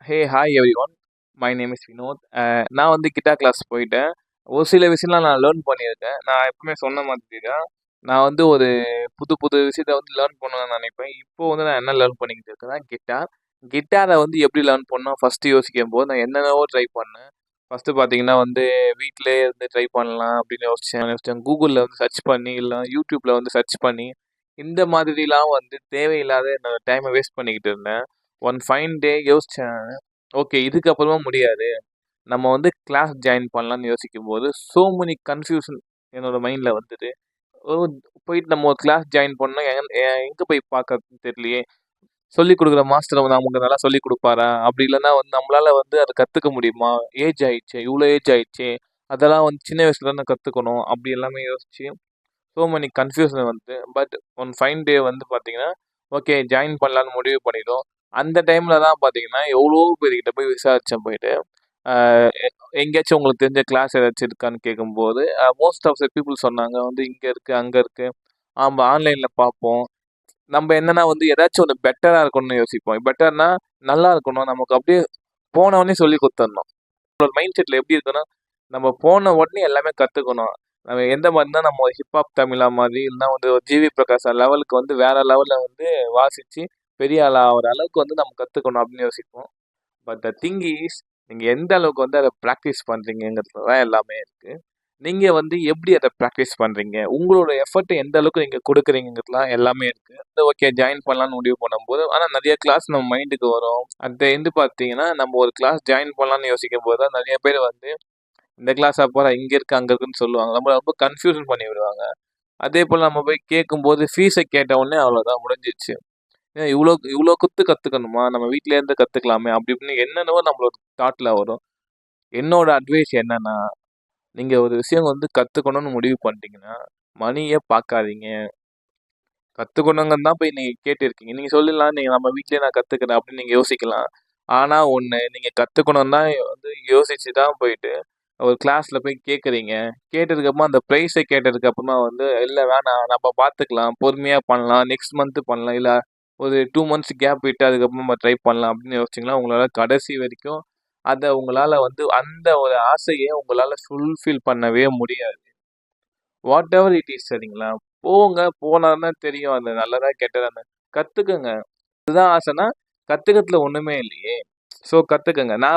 Hi everyone. My name is Vinod. நான் வந்து guitar class போயிட்டேன். ஒரு சில விஷயம்லாம் நான் லேர்ன் பண்ணியிருக்கேன். நான் எப்பவுமே சொன்ன மாதிரி தான். நான் வந்து ஒரு புது புது விஷயத்த வந்து லேர்ன் பண்ணணும்னு நினைப்பேன். இப்போ வந்து நான் என்ன லேர்ன் பண்ணிக்கிட்டு இருக்கேன்னா கிட்டார். கிட்டாரை வந்து எப்படி லேர்ன் பண்ணணும் ஃபஸ்ட்டு யோசிக்கும்போது நான் என்னென்னவோ ட்ரை பண்ணேன். ஃபஸ்ட்டு பார்த்தீங்கன்னா வந்து வீட்டிலேயே இருந்து ட்ரை பண்ணலாம் அப்படின்னு யோசிச்சேன். கூகுளில் வந்து சர்ச் பண்ணி இல்லை யூடியூப்பில் வந்து சர்ச் பண்ணி இந்த மாதிரிலாம் வந்து தேவையில்லாத என்னோட டைமை வேஸ்ட் பண்ணிக்கிட்டு இருந்தேன். ஒன் ஃபைன் டே யோசிச்சேன். ஓகே, இதுக்கப்புறமா முடியாது. நம்ம வந்து கிளாஸ் ஜாயின் பண்ணலான்னு யோசிக்கும்போது, ஸோ மெனி கன்ஃப்யூஷன் என்னோட மைண்ட்ல வந்தது. ஓ போயிட்டு நம்ம ஒரு கிளாஸ் ஜாயின் பண்ணா எங்க போய் பார்க்கறதுன்னு தெரியலையே. சொல்லிக் குடுக்குற மாஸ்டர் வந்து நமக்கு நல்லா சொல்லிக் குடுப்பாரா? அப்படி இல்லன்னா வந்து நம்மளால வந்து அத கத்துக்க முடியுமா? ஏஜ் ஆயிடுச்சே, இவ்ளோ ஏஜ் ஆயிடுச்சே. அதெல்லாம் வந்து சின்ன வயசுல தானே கத்துக்கணும். அப்படி எல்லாமே யோசிச்சு ஸோ மெனி கன்ஃப்யூஷன் வந்து பட் ஒன் ஃபைன் டே வந்து பார்த்தீங்கன்னா, ஓகே ஜாயின் பண்ணலான்னு முடிவு பண்ணிட்டோம். அந்த டைம்ல தான் பார்த்தீங்கன்னா, எவ்வளோ பேர்கிட்ட போய் விசாரிச்சேன் போயிட்டு. அ எ எங்கேயாச்சும் உங்களுக்கு தெரிஞ்ச கிளாஸ் ஏதாச்சும் இருக்கான்னு கேட்கும்போது, மோஸ்ட் ஆஃப் த பீப்பிள் சொன்னாங்க வந்து இங்க இருக்கு, அங்க இருக்கு. ஆமா ஆன்லைன்ல பார்ப்போம். நம்ம என்னன்னா வந்து ஏதாச்சும் ஒண்ணு பெட்டரா இருக்கணும்னு யோசிப்போம். பெட்டர்னா நல்லா இருக்கணும். நமக்கு அப்படியே போன உடனே சொல்லிக் குடுத்தரணும். நம்மளோட மைண்ட் செட்ல எப்படி இருக்குன்னா, நம்ம போன உடனே எல்லாமே கத்துக்கணும். நம்ம எந்த மாதிரினா நம்ம ஹிப்ஹாப் தமிழா மாதிரி இல்லைன்னா வந்து ஒரு ஜிவி பிரகாஷ் லெவலுக்கு வந்து வேற லெவல்ல வந்து வாசிச்சு பெரிய ஆளா ஆகுற அளவுக்கு வந்து நம்ம கத்துக்கணும் அப்படின்னு யோசிப்போம். பட் த திங் இஸ் நீங்க எந்த அளவுக்கு வந்து அத பிராக்டிஸ் பண்றீங்கங்கிறதுல தான் எல்லாமே இருக்கு. நீங்க வந்து எப்படி அத பிராக்டிஸ் பண்றீங்க? உங்களோட எஃபர்ட் எந்த அளவுக்கு நீங்க குடுக்குறீங்கங்கிறதுலாம் எல்லாமே இருக்கு. ஓகே ஜாயின் பண்ணலாம்னு முடிவு பண்ணும்போது, ஆனா நெறைய கிளாஸ் நம்ம மைண்டுக்கு வரும். அட் த எண்ட் பார்த்தீங்கன்னா, நம்ம ஒரு கிளாஸ் ஜாயின் பண்ணலாம்னு யோசிக்கும்போது தான் நெறைய பேர் வந்து இந்த கிளாஸா போறா இங்க இருக்கு, அங்க இருக்குன்னு சொல்லுவாங்க. நம்மள ரொம்ப கன்ஃப்யூஷன் பண்ணி விடுவாங்க. அதேபோல நம்ம போய் கேட்கும்போது ஃபீஸ கேட்ட உடனே அவ்வளோதான் முடிஞ்சிருச்சு. ஏன் இவ்ளோ இவ்ளோ கத்துக்கணுமா? நம்ம வீட்லயே இருந்து கத்துக்கலாமே! அப்படி இப்படின்னு என்னென்னவோ நம்மளோட தாட்ல வரும். என்னோட அட்வைஸ் என்னன்னா, நீங்க ஒரு விஷயம் வந்து கத்துக்கணும்னு முடிவு பண்ணிட்டீங்கன்னா, மணிய பார்க்காதீங்க. கத்துக்கணுங்கன்னு தான் போய் நீங்க கேட்டிருக்கீங்க. நீங்க சொல்லலாம், "நீங்க நம்ம வீட்லயே நான் கத்துக்கிறேன்" அப்படின்னு நீங்க யோசிக்கலாம். ஆனா ஒண்ணு, நீங்க கத்துக்கணும்னு தான் வந்து யோசிச்சு தான் போயிட்டு ஒரு கிளாஸ்ல போய் கேட்குறீங்க. கேட்டதுக்கப்புறமா அந்த ப்ரைஸ கேட்டதுக்கு அப்புறமா வந்து, "இல்ல வேணாம் நம்ம பார்த்துக்கலாம். பொறுமையா பண்ணலாம். நெக்ஸ்ட் மந்த் பண்ணலாம். இல்ல ஒரு 2 மந்த்ஸ் கேப் விட்டு அதுக்கப்புறமா நம்ம ட்ரை பண்ணலாம்." அப்படின்னு யோசிச்சீங்கன்னா, உங்களால கடைசி வரைக்கும் அத உங்களால வந்து அந்த ஒரு ஆசைய உங்களால ஃபுல்ஃபில் பண்ணவே முடியாது. வாட் எவர் இட் இஸ் சரிங்களா? போங்க. போனா தான் தெரியும். அது நல்லதா, கெட்டதான்னு. கத்துக்கங்க. இதுதான் ஆசைன்னா, கத்துக்கிறதுல ஒண்ணுமே இல்லையே! ஸோ கத்துக்கங்க. நான்